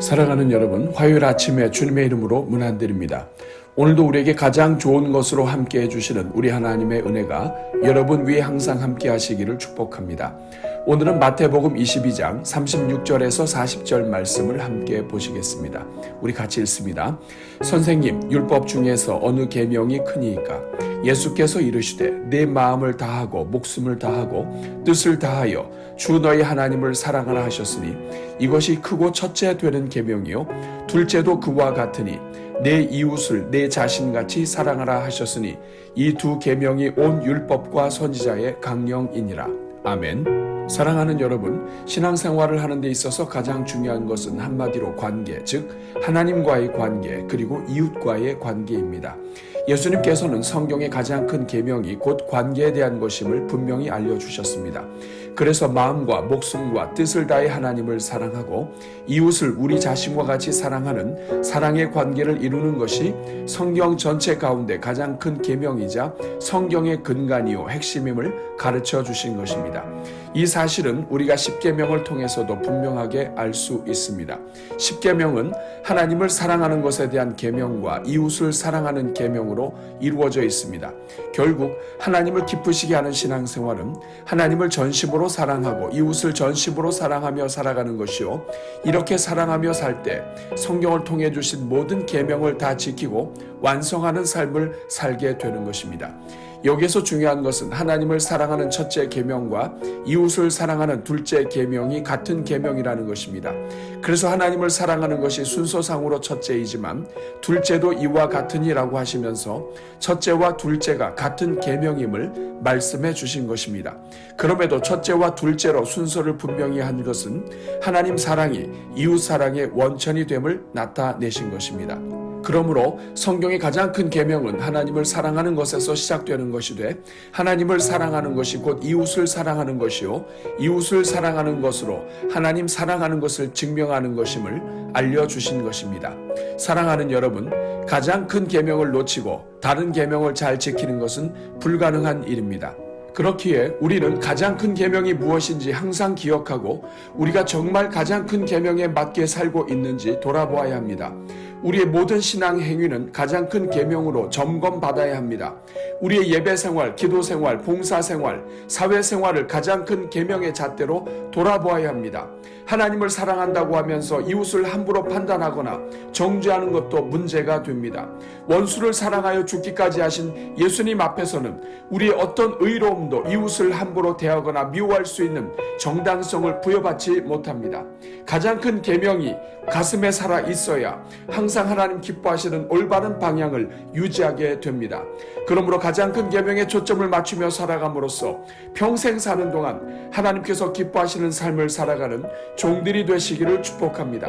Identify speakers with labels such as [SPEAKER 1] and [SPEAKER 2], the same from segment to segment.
[SPEAKER 1] 사랑하는 여러분, 화요일 아침에 주님의 이름으로 문안드립니다. 오늘도 우리에게 가장 좋은 것으로 함께 해주시는 우리 하나님의 은혜가 여러분 위에 항상 함께 하시기를 축복합니다. 오늘은 마태복음 22장 36절에서 40절 말씀을 함께 보시겠습니다. 우리 같이 읽습니다. 선생님, 율법 중에서 어느 계명이 크니이까? 예수께서 이르시되 내 마음을 다하고 목숨을 다하고 뜻을 다하여 주 너희 하나님을 사랑하라 하셨으니 이것이 크고 첫째 되는 계명이요 둘째도 그와 같으니 내 이웃을 내 자신같이 사랑하라 하셨으니 이 두 계명이 온 율법과 선지자의 강령이니라. 아멘. 사랑하는 여러분, 신앙생활을 하는 데 있어서 가장 중요한 것은 한마디로 관계, 즉 하나님과의 관계 그리고 이웃과의 관계입니다. 예수님께서는 성경의 가장 큰 계명이 곧 관계에 대한 것임을 분명히 알려주셨습니다. 그래서 마음과 목숨과 뜻을 다해 하나님을 사랑하고 이웃을 우리 자신과 같이 사랑하는 사랑의 관계를 이루는 것이 성경 전체 가운데 가장 큰 계명이자 성경의 근간이요 핵심임을 가르쳐 주신 것입니다. 이 사실은 우리가 십계명을 통해서도 분명하게 알 수 있습니다. 십계명은 하나님을 사랑하는 것에 대한 계명과 이웃을 사랑하는 계명으로 이루어져 있습니다. 결국 하나님을 기쁘시게 하는 신앙생활은 하나님을 전심으로 사랑하고 이웃을 전심으로 사랑하며 살아가는 것이요, 이렇게 사랑하며 살 때 성경을 통해 주신 모든 계명을 다 지키고 완성하는 삶을 살게 되는 것입니다. 여기에서 중요한 것은 하나님을 사랑하는 첫째 계명과 이웃을 사랑하는 둘째 계명이 같은 계명이라는 것입니다. 그래서 하나님을 사랑하는 것이 순서상으로 첫째이지만 둘째도 이와 같으니라고 하시면서 첫째와 둘째가 같은 계명임을 말씀해 주신 것입니다. 그럼에도 첫째와 둘째로 순서를 분명히 한 것은 하나님 사랑이 이웃 사랑의 원천이 됨을 나타내신 것입니다. 그러므로 성경의 가장 큰 계명은 하나님을 사랑하는 것에서 시작되는 것이 돼 하나님을 사랑하는 것이 곧 이웃을 사랑하는 것이요 이웃을 사랑하는 것으로 하나님 사랑하는 것을 증명하는 것임을 알려주신 것입니다. 사랑하는 여러분, 가장 큰 계명을 놓치고 다른 계명을 잘 지키는 것은 불가능한 일입니다. 그렇기에 우리는 가장 큰 계명이 무엇인지 항상 기억하고 우리가 정말 가장 큰 계명에 맞게 살고 있는지 돌아보아야 합니다. 우리의 모든 신앙 행위는 가장 큰 계명으로 점검받아야 합니다. 우리의 예배 생활, 기도 생활, 봉사 생활, 사회 생활을 가장 큰 계명의 잣대로 돌아보아야 합니다. 하나님을 사랑한다고 하면서 이웃을 함부로 판단하거나 정죄하는 것도 문제가 됩니다. 원수를 사랑하여 죽기까지 하신 예수님 앞에서는 우리의 어떤 의로움도 이웃을 함부로 대하거나 미워할 수 있는 정당성을 부여받지 못합니다. 가장 큰 계명이 가슴에 살아 있어야 항상 하나님 기뻐하시는 올바른 방향을 유지하게 됩니다. 그러므로 가장 큰 계명에 초점을 맞추며 살아감으로써 평생 사는 동안 하나님께서 기뻐하시는 삶을 살아가는 종들이 되시기를 축복합니다.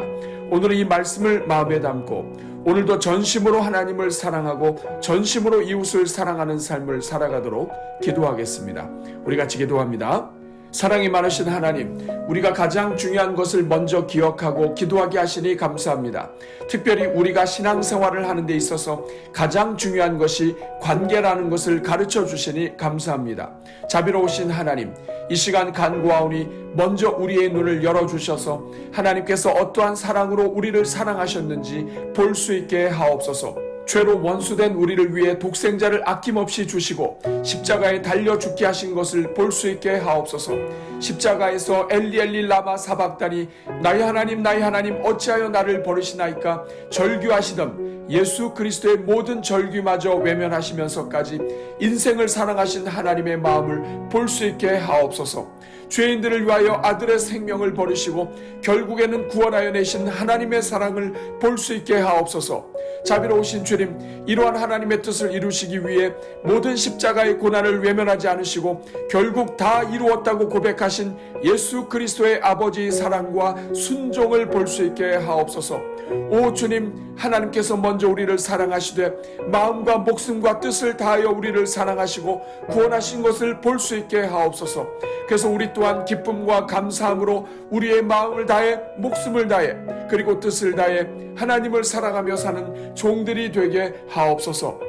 [SPEAKER 1] 오늘은 이 말씀을 마음에 담고 오늘도 전심으로 하나님을 사랑하고 전심으로 이웃을 사랑하는 삶을 살아가도록 기도하겠습니다. 우리 같이 기도합니다. 사랑이 많으신 하나님, 우리가 가장 중요한 것을 먼저 기억하고 기도하게 하시니 감사합니다. 특별히 우리가 신앙생활을 하는 데 있어서 가장 중요한 것이 관계라는 것을 가르쳐 주시니 감사합니다. 자비로우신 하나님, 이 시간 간구하오니 먼저 우리의 눈을 열어주셔서 하나님께서 어떠한 사랑으로 우리를 사랑하셨는지 볼 수 있게 하옵소서. 죄로 원수된 우리를 위해 독생자를 아낌없이 주시고 십자가에 달려 죽게 하신 것을 볼 수 있게 하옵소서. 십자가에서 엘리 엘리 라마 사박다니 나의 하나님 어찌하여 나를 버리시나이까 절규하시던 예수 그리스도의 모든 절규마저 외면하시면서까지 인생을 사랑하신 하나님의 마음을 볼 수 있게 하옵소서. 죄인들을 위하여 아들의 생명을 버리시고 결국에는 구원하여 내신 하나님의 사랑을 볼 수 있게 하옵소서. 자비로우신 주님, 이러한 하나님의 뜻을 이루시기 위해 모든 십자가의 고난을 외면하지 않으시고 결국 다 이루었다고 고백하신 예수 그리스도의 아버지의 사랑과 순종을 볼 수 있게 하옵소서. 오 주님, 하나님께서 먼저 우리를 사랑하시되 마음과 목숨과 뜻을 다하여 우리를 사랑하시고 구원하신 것을 볼 수 있게 하옵소서. 그래서 우리 또한 기쁨과 감사함으로 우리의 마음을 다해 목숨을 다해 그리고 뜻을 다해 하나님을 사랑하며 사는 종들이 되게 하옵소서.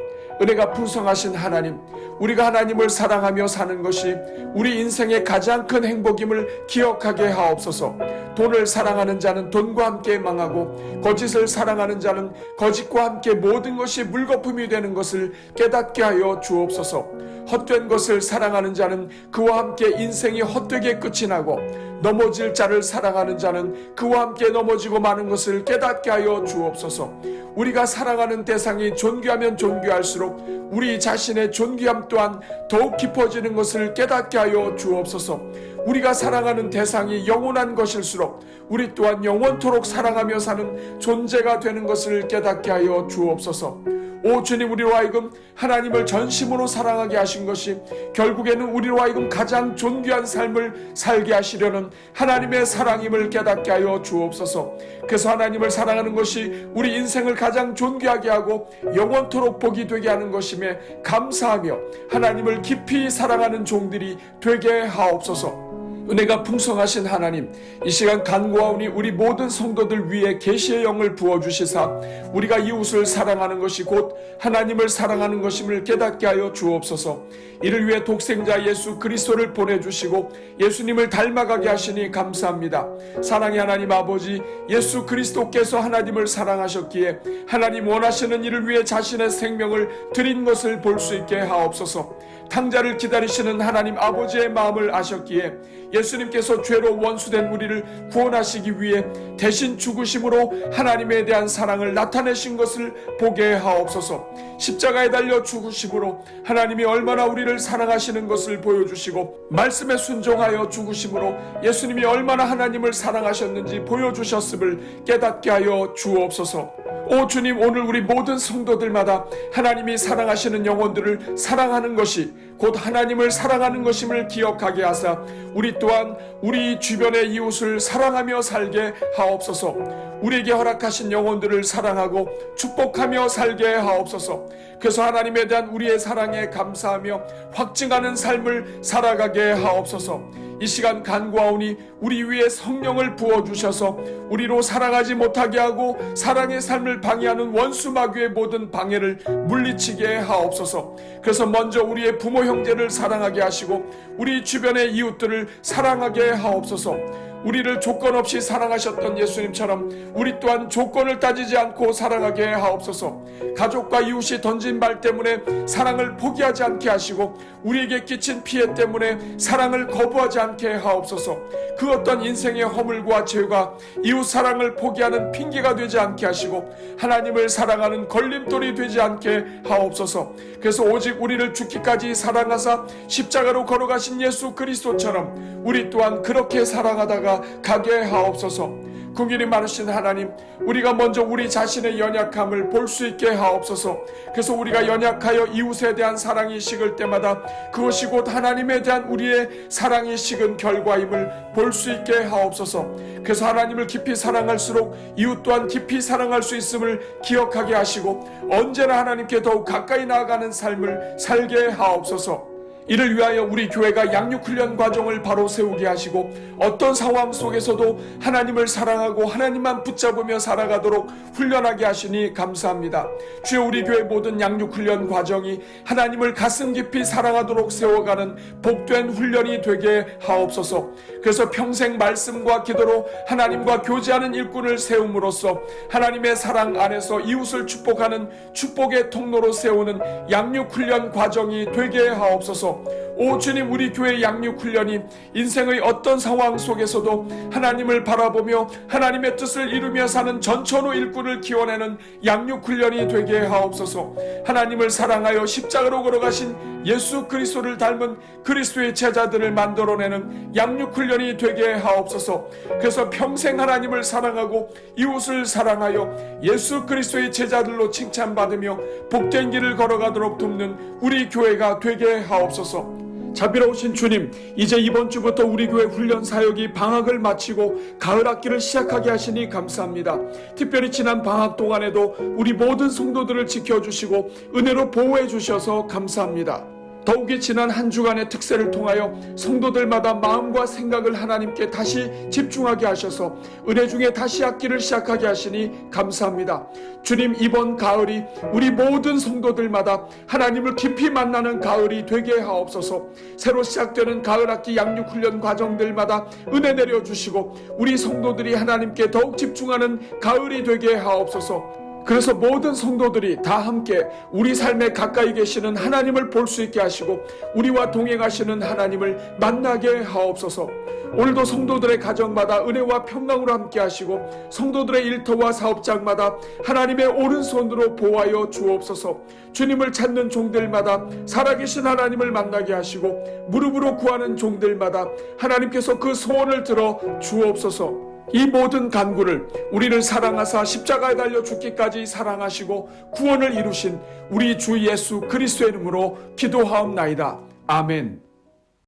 [SPEAKER 1] 은혜가 풍성하신 하나님, 우리가 하나님을 사랑하며 사는 것이 우리 인생의 가장 큰 행복임을 기억하게 하옵소서. 돈을 사랑하는 자는 돈과 함께 망하고 거짓을 사랑하는 자는 거짓과 함께 모든 것이 물거품이 되는 것을 깨닫게 하여 주옵소서. 헛된 것을 사랑하는 자는 그와 함께 인생이 헛되게 끝이 나고 넘어질 자를 사랑하는 자는 그와 함께 넘어지고 마는 것을 깨닫게 하여 주옵소서. 우리가 사랑하는 대상이 존귀하면 존귀할수록 우리 자신의 존귀함 또한 더욱 깊어지는 것을 깨닫게 하여 주옵소서. 우리가 사랑하는 대상이 영원한 것일수록 우리 또한 영원토록 사랑하며 사는 존재가 되는 것을 깨닫게 하여 주옵소서. 오 주님, 우리로 하여금 하나님을 전심으로 사랑하게 하신 것이 결국에는 우리로 하여금 가장 존귀한 삶을 살게 하시려는 하나님의 사랑임을 깨닫게 하여 주옵소서. 그래서 하나님을 사랑하는 것이 우리 인생을 가장 존귀하게 하고 영원토록 복이 되게 하는 것임에 감사하며 하나님을 깊이 사랑하는 종들이 되게 하옵소서. 은혜가 풍성하신 하나님, 이 시간 간구하오니 우리 모든 성도들 위해 계시의 영을 부어주시사 우리가 이웃을 사랑하는 것이 곧 하나님을 사랑하는 것임을 깨닫게 하여 주옵소서. 이를 위해 독생자 예수 그리스도를 보내주시고 예수님을 닮아가게 하시니 감사합니다. 사랑의 하나님 아버지, 예수 그리스도께서 하나님을 사랑하셨기에 하나님 원하시는 일을 위해 자신의 생명을 드린 것을 볼 수 있게 하옵소서. 탕자를 기다리시는 하나님 아버지의 마음을 아셨기에 예수님께서 죄로 원수된 우리를 구원하시기 위해 대신 죽으심으로 하나님에 대한 사랑을 나타내신 것을 보게 하옵소서. 십자가에 달려 죽으심으로 하나님이 얼마나 우리를 사랑하시는 것을 보여주시고 말씀에 순종하여 죽으심으로 예수님이 얼마나 하나님을 사랑하셨는지 보여주셨음을 깨닫게 하여 주옵소서. 오 주님, 오늘 우리 모든 성도들마다 하나님이 사랑하시는 영혼들을 사랑하는 것이 곧 하나님을 사랑하는 것임을 기억하게 하사 우리 또한 우리 주변의 이웃을 사랑하며 살게 하옵소서. 우리에게 허락하신 영혼들을 사랑하고 축복하며 살게 하옵소서. 그래서 하나님에 대한 우리의 사랑에 감사하며 확증하는 삶을 살아가게 하옵소서. 이 시간 간구하오니 우리 위에 성령을 부어주셔서 우리로 사랑하지 못하게 하고 사랑의 삶을 방해하는 원수 마귀의 모든 방해를 물리치게 하옵소서. 그래서 먼저 우리의 부모 형제를 사랑하게 하시고 우리 주변의 이웃들을 사랑하게 하옵소서. 우리를 조건 없이 사랑하셨던 예수님처럼 우리 또한 조건을 따지지 않고 사랑하게 하옵소서. 가족과 이웃이 던진 말 때문에 사랑을 포기하지 않게 하시고 우리에게 끼친 피해 때문에 사랑을 거부하지 않게 하옵소서. 그 어떤 인생의 허물과 죄가 이웃 사랑을 포기하는 핑계가 되지 않게 하시고 하나님을 사랑하는 걸림돌이 되지 않게 하옵소서. 그래서 오직 우리를 죽기까지 사랑하사 십자가로 걸어가신 예수 그리스도처럼 우리 또한 그렇게 사랑하다가 가게 하옵소서. 긍휼이 많으신 하나님, 우리가 먼저 우리 자신의 연약함을 볼 수 있게 하옵소서. 그래서 우리가 연약하여 이웃에 대한 사랑이 식을 때마다 그것이 곧 하나님에 대한 우리의 사랑이 식은 결과임을 볼 수 있게 하옵소서. 그래서 하나님을 깊이 사랑할수록 이웃 또한 깊이 사랑할 수 있음을 기억하게 하시고 언제나 하나님께 더욱 가까이 나아가는 삶을 살게 하옵소서. 이를 위하여 우리 교회가 양육훈련 과정을 바로 세우게 하시고 어떤 상황 속에서도 하나님을 사랑하고 하나님만 붙잡으며 살아가도록 훈련하게 하시니 감사합니다. 주여, 우리 교회 모든 양육훈련 과정이 하나님을 가슴 깊이 사랑하도록 세워가는 복된 훈련이 되게 하옵소서. 그래서 평생 말씀과 기도로 하나님과 교제하는 일꾼을 세움으로써 하나님의 사랑 안에서 이웃을 축복하는 축복의 통로로 세우는 양육훈련 과정이 되게 하옵소서. 오 주님, 우리 교회 양육훈련이 인생의 어떤 상황 속에서도 하나님을 바라보며 하나님의 뜻을 이루며 사는 전천후 일꾼을 키워내는 양육훈련이 되게 하옵소서. 하나님을 사랑하여 십자가로 걸어가신 예수 그리스도를 닮은 그리스도의 제자들을 만들어내는 양육훈련이 되게 하옵소서. 그래서 평생 하나님을 사랑하고 이웃을 사랑하여 예수 그리스도의 제자들로 칭찬받으며 복된 길을 걸어가도록 돕는 우리 교회가 되게 하옵소서. 자비로우신 주님, 이제 이번 주부터 우리 교회 훈련 사역이 방학을 마치고 가을 학기를 시작하게 하시니 감사합니다. 특별히 지난 방학 동안에도 우리 모든 성도들을 지켜주시고 은혜로 보호해 주셔서 감사합니다. 더욱이 지난 한 주간의 특세를 통하여 성도들마다 마음과 생각을 하나님께 다시 집중하게 하셔서 은혜 중에 다시 악기를 시작하게 하시니 감사합니다. 주님, 이번 가을이 우리 모든 성도들마다 하나님을 깊이 만나는 가을이 되게 하옵소서. 새로 시작되는 가을 학기 양육 훈련 과정들마다 은혜 내려주시고 우리 성도들이 하나님께 더욱 집중하는 가을이 되게 하옵소서. 그래서 모든 성도들이 다 함께 우리 삶에 가까이 계시는 하나님을 볼 수 있게 하시고 우리와 동행하시는 하나님을 만나게 하옵소서. 오늘도 성도들의 가정마다 은혜와 평강으로 함께 하시고 성도들의 일터와 사업장마다 하나님의 오른손으로 보호하여 주옵소서. 주님을 찾는 종들마다 살아계신 하나님을 만나게 하시고 무릎으로 구하는 종들마다 하나님께서 그 소원을 들어 주옵소서. 이 모든 간구를 우리를 사랑하사 십자가에 달려 죽기까지 사랑하시고 구원을 이루신 우리 주 예수 그리스도의 이름으로 기도하옵나이다. 아멘.